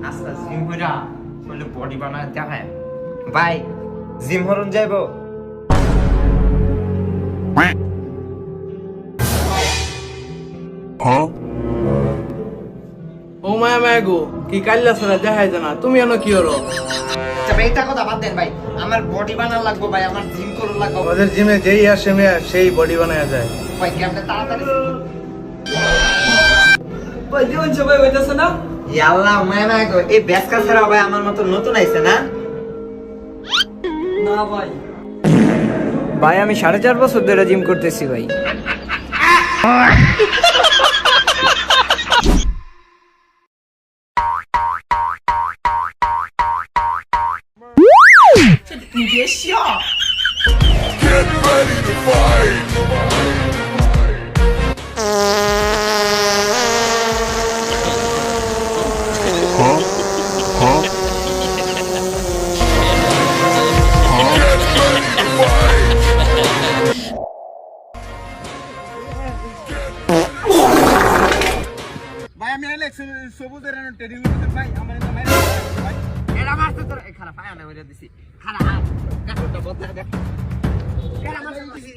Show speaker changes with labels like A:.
A: আচ্ছা জিম কইরা বলে বডি বানায় দেখায় ভাই জিম হরন যাইবো
B: ও মায়া মায়া গো কি কাল্লা ছাড়া দেখাই জানা তুমি এনো কি হলো
A: তবে এটা কথা বাদ দেন ভাই আমার বডি বানানো লাগবে ভাই আমার জিম করতে লাগবে
B: আমাদের জিমে যেই আসে মেয়া সেই বডি বানায়া যায়
A: ভাই কি আপনি তাড়াতাড়ি
C: ভাই দিন সবাই হইতাছে না
A: ইয়াল্লাহ মায়া গো এই বেসকা ছাড়া ভাই আমার মত নতুন আইছে না
C: না ভাই
D: ভাই আমি 4.5 বছর ধরে জিম করতেছি ভাই।
B: ভাই আমি আইলে সবুজের ট্রেনিং করতে ভাই আমার তো মাইরা ভাই
A: এরা মারতে তোর খারাপ পায় না ওরে দিছি খারাপ কাকুটা বদলা দেখ এরা মারতে দিছি